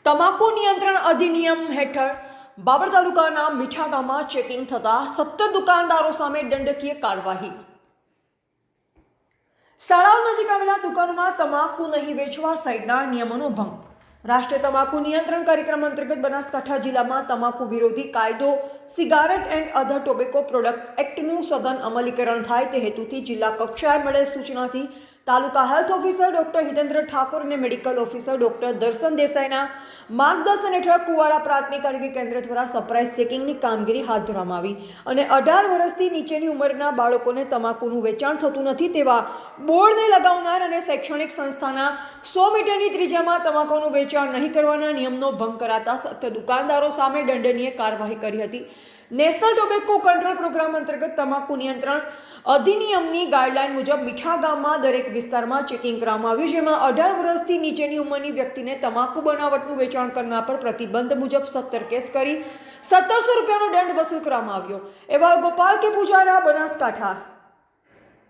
તમાકુ નિયંત્રણ અધિનિયમ હેઠળ બાબર તાલુકાના મીઠા ગામમાં ચેકિંગ થતા 17 દુકાનદારો સામે દંડકીય કાર્યવાહી। શાળાઓ નજીક આવેલા દુકાનોમાં તમાકુ નહીં વેચવા સહિતના નિયમોનો ભંગ। રાષ્ટ્રીય તમાકુ નિયંત્રણ કાર્યક્રમ અંતર્ગત બનાસકાંઠા જિલ્લામાં તમાકુ વિરોધી કાયદો cigarette and other tobacco product એક્ટનું સઘન અમલીકરણ થાય તે હેતુથી જિલ્લા કક્ષાએ મળેલ સૂચનાથી તાલુકા health officer doctor Hitendra Thakor અને મેડિકલ ઓફિસર ડોક્ટર દર્શન દેસાઈના માર્ગદર્શન હેઠળ કુવાડા પ્રાથમિક આરોગ્ય કેન્દ્ર દ્વારા સરપ્રાઇઝ ચેકિંગની કામગીરી હાથ ધરવામાં આવી અને 18 વર્ષથી નીચેની ઉંમરના બાળકોને તમાકુનું વેચાણ થતું નથી તેવા બોર્ડને લગાવનાર અને શૈક્ષણિક સંસ્થાના 100 મીટરની ત્રિજ્યામાં તમાકુનું વેચાણ નહીં કરવાના નિયમનો ભંગ કરાતા 17 દુકાનદારો સામે દંડનીય કાર્યવાહી કરી હતી। નેશનલ ટોબેકો કંટ્રોલ પ્રોગ્રામ અંતર્ગત તમાકુ નિયંત્રણ અધિનિયમની ગાઈડલાઈન મુજબ મીઠા ગામમાં દરેક વિસ્તારમાં ચેકિંગ કરવામાં આવ્યું, જેમાં 18 વર્ષથી નીચેની ઉંમરની વ્યક્તિને તમાકુ બનાવટનું વેચાણ કરનાર પર પ્રતિબંધ મુજબ 17 કેસ કરી 1700 રૂપિયાનો દંડ વસૂલ કરવામાં આવ્યો। એવા ગોપાલ કે પૂજારા, બનાસકાંઠા।